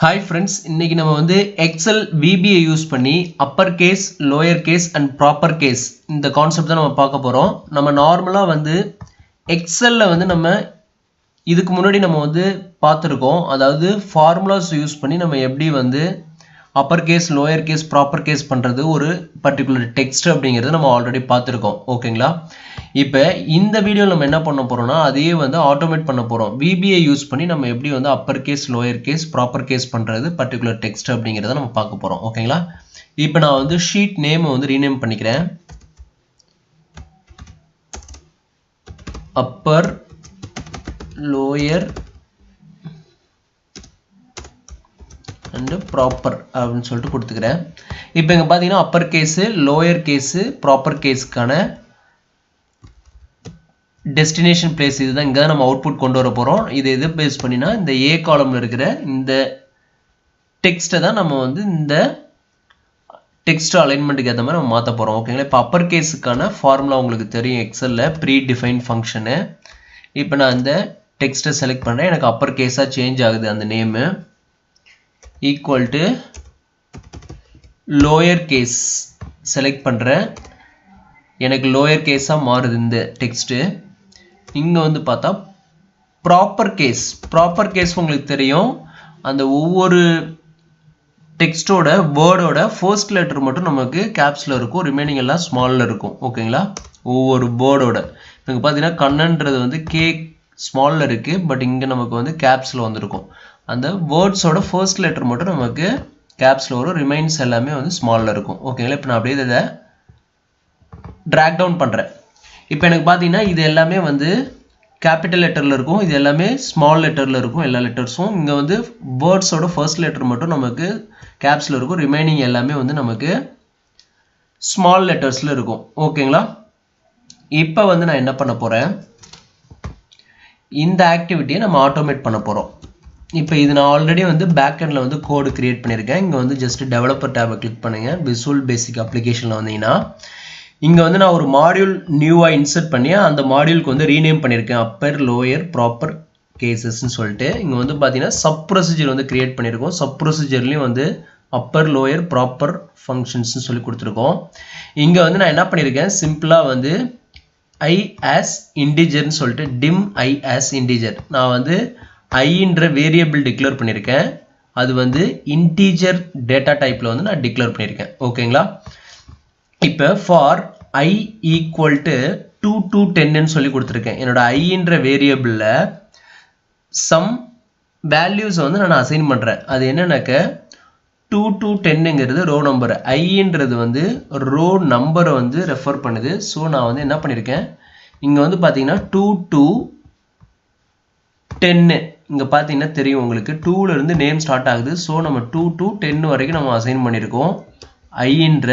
Hi friends, இன்னைக்கு நம்ம வந்து Excel VBA யூஸ் பண்ணி upper case, lower case and proper case இந்த கான்செப்ட் தான் நம்ம பார்க்க போறோம். நம்ம நார்மலா வந்து Excelல வந்து நம்ம இதுக்கு முன்னாடி நம்ம வந்து பார்த்திருக்கோம். அதாவது ஃபார்முலாஸ் யூஸ் பண்ணி நம்ம எப்படி வந்து upper case, lower case, proper case பண்றது ஒரு பர்టిక్యులர் டெக்ஸ்ட் அப்படிங்கறது நம்ம ஆல்ரெடி பார்த்திருக்கோம். ஓகேங்களா? இப்போ இந்த வீடியோல நம்ம என்ன பண்ண போறோம்னா அதையே வந்து ஆட்டோமேட் பண்ண போறோம். VBA யூஸ் பண்ணி நம்ம எப்படி வந்து upper case, lower case, proper case பண்றது பர்టిక్యులர் டெக்ஸ்ட் அப்படிங்கறத நம்ம பார்க்க போறோம். ஓகேங்களா? இப்போ நான் வந்து ஷீட் நேம் வந்து ரீநேம் பண்ணிக்கிறேன். upper lower and proper அப்படினு சொல்லிட்டு கொடுத்துக்கிறேன். இப்போ இங்க பாத்தீங்கன்னா upper case, lower case, proper caseக்கான destination place இதுதான். இங்க நம்ம அவுட்புட் கொண்டு வர போறோம். இது எது பேஸ் பண்ணினா இந்த A காலம்ல இருக்கிற இந்த டெக்ஸ்ட்டை தான் நம்ம வந்து இந்த டெக்ஸ்ட் அலைன்மென்ட்க்கு ஏத்த மாதிரி நம்ம மாத்த போறோம். ஓகேங்களா? இப்போ upper caseக்கான ஃபார்முலா உங்களுக்கு தெரியும் எக்ஸல்ல ப்ரீ டிஃபைன் ஃபங்க்ஷன். இப்போ நான் இந்த டெக்ஸ்ட்டை செலக்ட் பண்றேன். எனக்கு upper case சேஞ்ச் ஆகுது அந்த name equal to lower case select பண்றேன். எனக்கு lower case மாறுது இந்த டெக்ஸ்ட். இங்க வந்து பார்த்தா proper case உங்களுக்கு தெரியும். அந்த ஒவ்வொரு டெக்ஸ்டோட வேர்டோட ஃபர்ஸ்ட் லெட்டர் மட்டும் நமக்கு கேப்ஸ்ல இருக்கும், ரிமைனிங் எல்லாம் ஸ்மால்ல இருக்கும். ஓகேங்களா? ஒவ்வொரு வேர்டோட இங்க பாத்தீங்கன்னா கண்ணன்றது வந்து கே ஸ்மால்ல இருக்கு, பட் இங்க நமக்கு வந்து கேப்ஸ்ல வந்திருக்கும். அந்த வேர்ட்ஸோட ஃபர்ஸ்ட் லெட்டர் மட்டும் நமக்கு கேப்ஸ்ல வரும், ரிமைன்ஸ் எல்லாமே வந்து ஸ்மால்ல இருக்கும். ஓகேங்களா? இப்போ நான் அப்படியே இதை டிராக் டவுன் பண்றேன். இப்போ எனக்கு பாத்தீங்கன்னா இது எல்லாமே வந்து கேபிட்டல் லெட்டர்ல இருக்கும், இது எல்லாமே ஸ்மால் லெட்டர்ல இருக்கும். எல்லா லெட்டர்ஸும் இங்க வந்து வேர்ட்ஸோட ஃபர்ஸ்ட் லெட்டர் மட்டும் நமக்கு கேப்ஸ்ல இருக்கும், ரிமைனிங் எல்லாமே வந்து நமக்கு ஸ்மால் லெட்டர்ஸ்ல இருக்கும். ஓகேங்களா? இப்போ வந்து நான் என்ன பண்ண போறேன், இந்த ஆக்டிவிட்டியை நம்ம ஆட்டோமேட் பண்ண போறோம். இப்போ இது நான் ஆல்ரெடி வந்து பேக் எண்ட்ல வந்து கோட் கிரியேட் பண்ணியிருக்கேன். இங்க வந்து ஜஸ்ட் டெவலப்பர் டேபை கிளிக் பண்ணுங்க. விசுவல் பேசிக் அப்ளிகேஷன்ல வந்தீங்கன்னா இங்க வந்து நான் ஒரு மாடியூல் நியூவா இன்சர்ட் பண்ணி அந்த மாடியூலுக்கு வந்து ரீநேம் பண்ணியிருக்கேன். அப்பர் லோயர் ப்ராப்பர் கேசஸ்ன்னு சொல்லிட்டு இங்க வந்து பாத்தீங்கன்னா சப் ப்ரொசீஜர் வந்து கிரியேட் பண்ணியிருக்கோம். சப் ப்ரொசீஜர்லயும் வந்து அப்பர் லோயர் ப்ராப்பர் ஃபங்க்ஷன்ஸ்னு சொல்லி கொடுத்துருக்கோம். இங்க வந்து நான் என்ன பண்ணியிருக்கேன், சிம்பிளா வந்து I as இன்டிஜர்னு சொல்லிட்டு dim I as இன்டிஜர் நான் வந்து ஐன்ற வேரியபிள் டிக்ளேர் பண்ணியிருக்கேன். அது வந்து இன்டிஜர் டேட்டா டைப்ல வந்து நான் டிக்ளேர் பண்ணியிருக்கேன். ஓகேங்களா? இப்போ for I equal to 2 to 10 சொல்லி கொடுத்துருக்கேன். என்னோட ஐன்ற வேரியபிள்ல சம் வேல்யூஸ் வந்து நான் அசைன் பண்றேன். அது என்னன்னாக்க 2 to 10ங்கிறது ரோ நம்பர், ஐன்றது வந்து ரோ நம்பரை வந்து ரெஃபர் பண்ணுது. ஸோ நான் வந்து என்ன பண்ணியிருக்கேன், இங்க வந்து பாத்தீங்கன்னா 2 to 10 இங்க பாத்தீங்கன்னா தெரியும் உங்களுக்கு 2ல இருந்து நேம் ஸ்டார்ட் ஆகுது. ஸோ நம்ம 2 to 10 வரைக்கும் நம்ம அசைன் பண்ணியிருக்கோம். ஐன்ற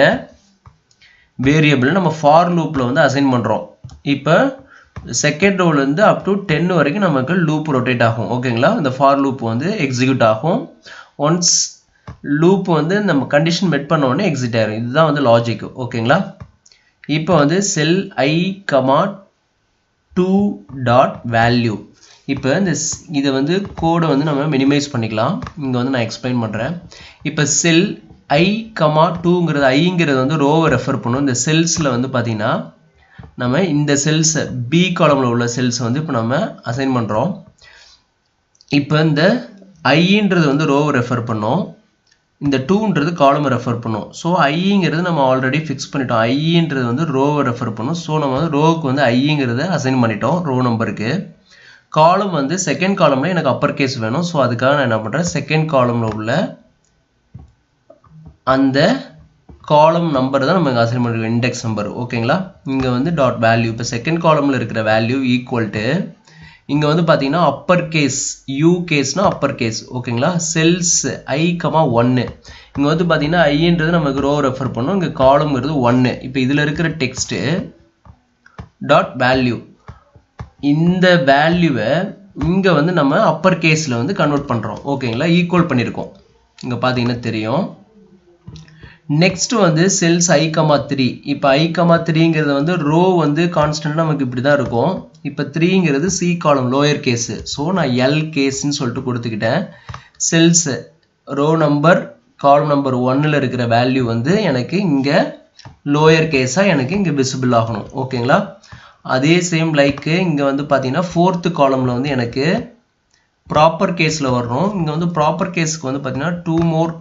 வேரியபிள் நம்ம ஃபார் லூப்ல வந்து அசைன் பண்றோம். இப்போ செகண்ட் ரோல இருந்து அப் டு 10 வரைக்கும் நமக்கு லூப் ரொட்டேட் ஆகும். ஓகேங்களா? இந்த ஃபார் லூப் வந்து எக்ஸிக்யூட் ஆகும். ஒன்ஸ் லூப் வந்து நம்ம கண்டிஷன் மெட் பண்ண உடனே எக்ஸிட் ஆயிரும். இதுதான் வந்து லாஜிக். ஓகேங்களா? இப்போ வந்து செல் I, 2 டாட் வேல்யூ. இப்போ இந்த இதை வந்து கோடை வந்து நம்ம மினிமைஸ் பண்ணிக்கலாம். இங்க வந்து நான் எக்ஸ்பிளைன் பண்றேன். இப்போ செல் I, 2ங்கிறது ஐங்கிறது வந்து ரோவை ரெஃபர் பண்ணும். இந்த செல்ஸ்ல வந்து பாத்தீங்கன்னா நம்ம இந்த செல்ஸ் பி காலம்ல உள்ள செல்ஸ் வந்து இப்போ நம்ம அசைன் பண்றோம். இப்போ இந்த ஐன்றது வந்து ரோவை ரெஃபர் பண்ணும், இந்த 2ன்றது காலம் ரெஃபர் பண்ணும். ஸோ ஐங்கிறது நம்ம ஆல்ரெடி ஃபிக்ஸ் பண்ணிட்டோம். ஐன்றது வந்து ரோவை ரெஃபர் பண்ணும். ஸோ நம்ம வந்து ரோவுக்கு வந்து ஐங்கிறத அசைன் பண்ணிட்டோம் ரோ நம்பருக்கு. காலம் வந்து செகண்ட் காலம்ல எனக்கு அப்பர் கேஸ் வேணும். ஸோ அதுக்காக நான் என்ன பண்றேன், செகண்ட் காலம்ல உள்ள அந்த காலம் நம்பர் தான் நம்ம இங்க அசைன் பண்ணிருக்கோம், இண்டெக்ஸ் நம்பர். ஓகேங்களா? இங்க வந்து டாட் வேல்யூ. இப்போ செகண்ட் காலம்ல இருக்கிற வேல்யூ ஈக்குவல் டு இங்க வந்து பாத்தீங்கன்னா அப்பர் கேஸ் யூ கேஸ்னா அப்பர் கேஸ். ஓகேங்களா? செல்ஸ் I, 1 இங்க வந்து பாத்தீங்கன்னா ஐன்றது நமக்கு ரோ ரெஃபர் பண்ணும், இங்க காலம்ங்கிறது 1. இப்போ இதுல இருக்கிற டெக்ஸ்ட் டாட் வேல்யூ, இந்த வேல்யூவை இங்க வந்து நம்ம அப்பர் கேஸ்ல வந்து கன்வெர்ட் பண்றோம். ஓகேங்களா? ஈக்குவல் பண்ணிருக்கோம். இங்க பாத்தீங்கன்னா தெரியும். நெக்ஸ்ட் வந்து செல்ஸ் I, 3. இப்போ I, 3ங்கிறது வந்து ரோ வந்து கான்ஸ்டன்ட் நமக்கு இப்படி தான் இருக்கும். இப்போ 3ங்கிறது C காலம் லோயர் கேஸ். ஸோ நான் L கேஸ்ன்னு சொல்லிட்டு கொடுத்துக்கிட்டேன். செல்ஸ் ரோ நம்பர் காலம் நம்பர் 1ல இருக்கிற வேல்யூ வந்து எனக்கு இங்க லோயர் கேஸா எனக்கு இங்க விசிபிள் ஆகணும் ஓகேங்களா அதே சேம் லைக் இங்க வந்து பாத்தீங்கன்னா 4th காலம்ல வந்து எனக்கு ப்ராப்பர் கேஸ்ல வரணும் இங்க வந்து ப்ராப்பர் கேஸ்க்கு வந்து பாத்தீங்கன்னா 2 more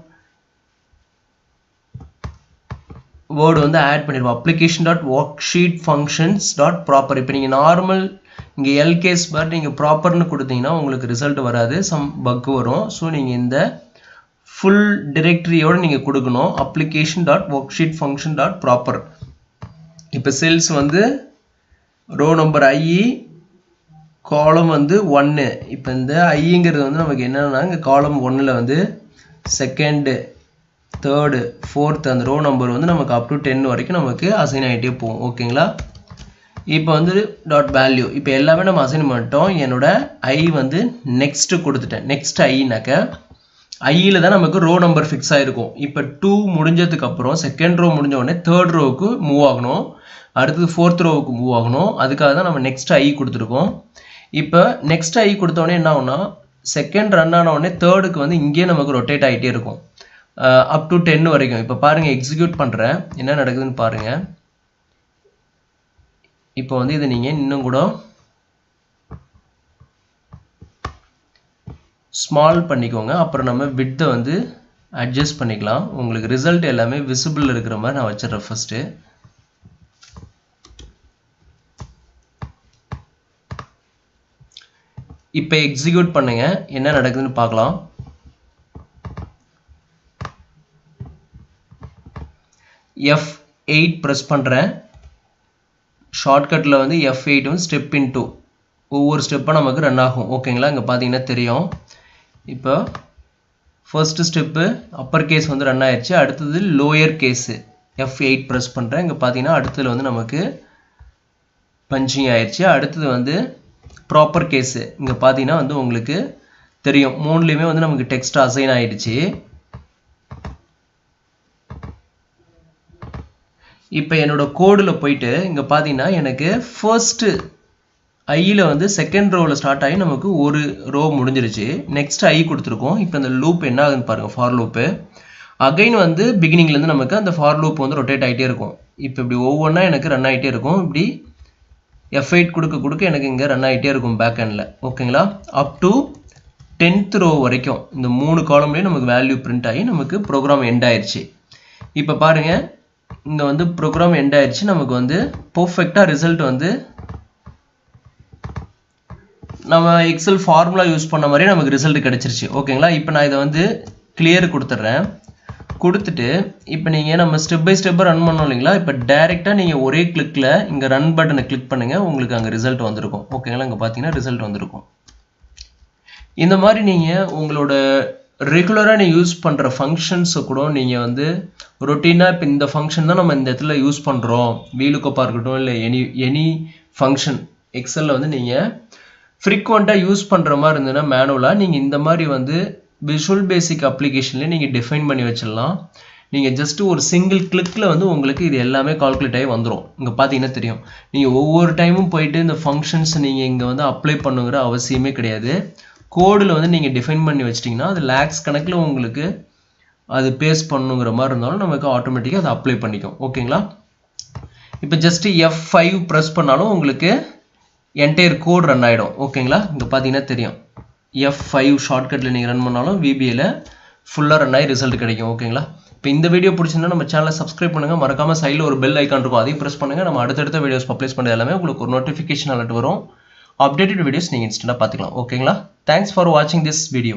word வந்து ஆட் பண்ணிருவோம் application.worksheetfunctions.proper இப்போ நீங்க நார்மல் இங்க எல் கேஸ் பட் நீங்க ப்ராப்பர்னு கொடுத்தீங்கன்னா உங்களுக்கு ரிசல்ட் வராது சம் பக் வரும் சோ நீங்க இந்த ஃபுல் டைரக்டரியோட நீங்க கொடுக்கணும் application.worksheetfunction.proper இப்போ செல்ஸ் வந்து ரோ நம்பர் i காலம் வந்து 1 இப்போ இந்த iங்கிறது வந்து நமக்கு என்னன்னா இங்க காலம் 1ல வந்து செகண்ட் third fourth அந்த ரோ நம்பர் வந்து நமக்கு up to 10 வரைக்கும் நமக்கு அசைன் ஆயிட்டே போகும் ஓகேங்களா இப்போ வந்து டாட் வேல்யூ இப்போ எல்லாமே நம்ம அசைன் பண்ணிட்டோம் என்னோட i வந்து நெக்ஸ்ட் கொடுத்துட்டேன் நெக்ஸ்ட் i னாக்க i ல தான் நமக்கு ரோ நம்பர் ஃபிக்ஸ் ஆயிருக்கும் இப்போ 2 முடிஞ்சதுக்கு அப்புறம் செகண்ட் ரோ முடிஞ்ச உடனே தேர்ட் ரோவுக்கு மூவ் ஆகணும் அடுத்து fourth ரோவுக்கு மூவ் ஆகணும் அதுக்காக தான் நம்ம நெக்ஸ்ட் i கொடுத்திருக்கோம் இப்போ நெக்ஸ்ட் i கொடுத்த உடனே என்ன ஆகும்னா செகண்ட் ரன் ஆன உடனே தேர்டுக்கு வந்து இங்கே நமக்கு ரொட்டேட் ஆயிட்டே இருக்கும் up to 10 வரைக்கும் இப்போ பாருங்க எக்ஸிக்யூட் பண்றேன் என்ன நடக்குதுன்னு பாருங்க இப்போ வந்து இத நீங்க இன்னும் கூட ஸ்மால் பண்ணிக்கோங்க அப்புறம் நம்ம width வந்து அட்ஜஸ்ட் பண்ணிக்கலாம் உங்களுக்கு ரிசல்ட் எல்லாமே விசிபிள் இருக்கிற மாதிரி நான் வச்சிரேன் ஃபர்ஸ்ட் இப்போ எக்ஸிக்யூட் பண்ணுங்க என்ன நடக்குதுன்னு பார்க்கலாம் F8 பிரஸ் பண்றேன் ஷார்ட்கட்ல வந்து F8 வந்து ஸ்டெப் இன்டு ஒவ்வொரு ஸ்டெப்பா நமக்கு ரன் ஆகும் ஓகேங்களா இங்க பாத்தீங்கன்னா தெரியும் இப்போ ஃபர்ஸ்ட் ஸ்டெப் அப்பர் கேஸ் வந்து ரன் ஆயிருச்சு அடுத்து லோயர் கேஸ் F8 பிரஸ் பண்றேன் இங்க பாத்தீங்கன்னா அடுத்துல வந்து நமக்கு பஞ்சிங் ஆயிருச்சு அடுத்து வந்து ப்ராப்பர் கேஸ் இங்க பாத்தீங்கன்னா வந்து உங்களுக்கு தெரியும் மூணுலயுமே வந்து நமக்கு டெக்ஸ்ட் அசைன் ஆயிடுச்சு இப்போ என்னோட கோட்ல போய்ட்டு இங்க பாத்தீங்கன்னா எனக்கு ஃபர்ஸ்ட் i ல வந்து செகண்ட் ரோல ஸ்டார்ட் ஆகி நமக்கு ஒரு ரோ முடிஞ்சிருச்சு நெக்ஸ்ட் i கொடுத்திருக்கோம் இப்போ அந்த லூப் என்ன ஆகுதுன்னு பாருங்க ஃபார் லூப் அகைன் வந்து பிகினிங்ல இருந்து நமக்கு அந்த ஃபார் லூப் வந்து ரொட்டேட் ஆயிட்டே இருக்கும் இப்போ இப்படி ஒவ்வொண்ணா எனக்கு ரன் ஆயிட்டே இருக்கும் இப்படி F8 கொடுக்க எனக்கு இங்க ரன் ஆயிட்டே இருக்கும் பேக் எண்ட்ல ஓகேங்களா அப் டு 10th ரோ வரைக்கும் இந்த மூணு காலம்லயே நமக்கு வேல்யூ பிரிண்ட் ஆகி நமக்கு ப்ரோக்ராம் எண்ட் ஆயிருச்சு இப்போ பாருங்க இங்க வந்து ப்ரோக்ராம் எண்ட் ஆயிருச்சு நமக்கு வந்து பெர்ஃபெக்ட்டா ரிசல்ட் வந்து நம்ம எக்ஸல் ஃபார்முலா யூஸ் பண்ண மாதிரி நமக்கு ரிசல்ட் கிடைச்சிருச்சு ஓகேங்களா இப்போ நான் இத வந்து கிளியர் கொடுத்துறேன் கொடுத்துட்டு இப்போ நீங்க நம்ம ஸ்டெப் பை ஸ்டெப் ரன் பண்ணோம் இல்லீங்களா இப்போ டைரக்ட்டா நீங்க ஒரே கிளிக்ல இங்க ரன் பட்டனை கிளிக் பண்ணுங்க உங்களுக்கு அங்க ரிசல்ட் வந்திருக்கும் ஓகேங்களா இங்க பாத்தீங்கன்னா ரிசல்ட் வந்திருக்கும் இந்த மாதிரி நீங்க உங்களோட ரெகுலரா நீ யூஸ் பண்ற ஃபங்க்ஷன்ஸ் கூட நீங்க வந்து ரொட்டீனா இப்ப இந்த ஃபங்க்ஷன் தான் நம்ம இந்த இடத்துல யூஸ் பண்றோம் VLOOKUP இருக்கட்டும் இல்ல எனி ஃபங்க்ஷன் எக்ஸல்ல வந்து நீங்க frequently யூஸ் பண்ற மாதிரி இருந்தனா மேனுவலா நீங்க இந்த மாதிரி வந்து விஷுவல் பேசிக் அப்ளிகேஷன்ல நீங்க டிஃபைன் பண்ணி வச்சிரலாம் நீங்க ஜஸ்ட் ஒரு சிங்கிள் கிளிக்ல வந்து உங்களுக்கு இது எல்லாமே கால்குலேட் ஆகி வந்துரும் இங்க பாத்தீங்கன்னா தெரியும் நீங்க ஒவ்வொரு டைமும் போய்ட்டு இந்த ஃபங்க்ஷன்ஸ் நீங்க இங்க வந்து அப்ளை பண்ணுங்கற அவசியமே கிடையாது கோட்ல வந்து நீங்க டிஃபைன் பண்ணி வச்சிட்டீங்கன்னா அது லாக்ஸ் கணக்குல உங்களுக்கு அது பேஸ்ட் பண்ணுங்கற மாதிரி இருந்தாலும் நமக்கு ஆட்டோமேட்டிக்கா அது அப்ளை பண்ணிக்கும் ஓகேங்களா இப்போ ஜஸ்ட் F5 பிரஸ் பண்ணாலும் உங்களுக்கு என்டையர் கோட் ரன் ஆயிடும் ஓகேங்களா இங்க பாத்தீங்கன்னா தெரியும் F5 ஷார்ட்கட்ல நீங்க ரன் பண்ணாலும் VBA ல ஃபுல்லா ரன் ஆயி ரிசல்ட் கிடைக்கும் ஓகேங்களா இப்போ இந்த வீடியோ பிடிச்சிருந்தா நம்ம சேனலை சப்ஸ்கிரைப் பண்ணுங்க மறக்காம சைடுல ஒரு பெல் ஐகான் இருக்கும் அதையும் பிரஸ் பண்ணுங்க நம்ம அடுத்தடுத்த வீடியோஸ் பப்ளிஷ் பண்றது எல்லாமே உங்களுக்கு ஒரு நோட்டிஃபிகேஷன் அலர்ட் வரும் அப்டேட்டட் வீடியோஸ் நீங்க இன்ஸ்டன்ட்டா பாத்துக்கலாம் ஓகேங்களா Thanks for watching this video.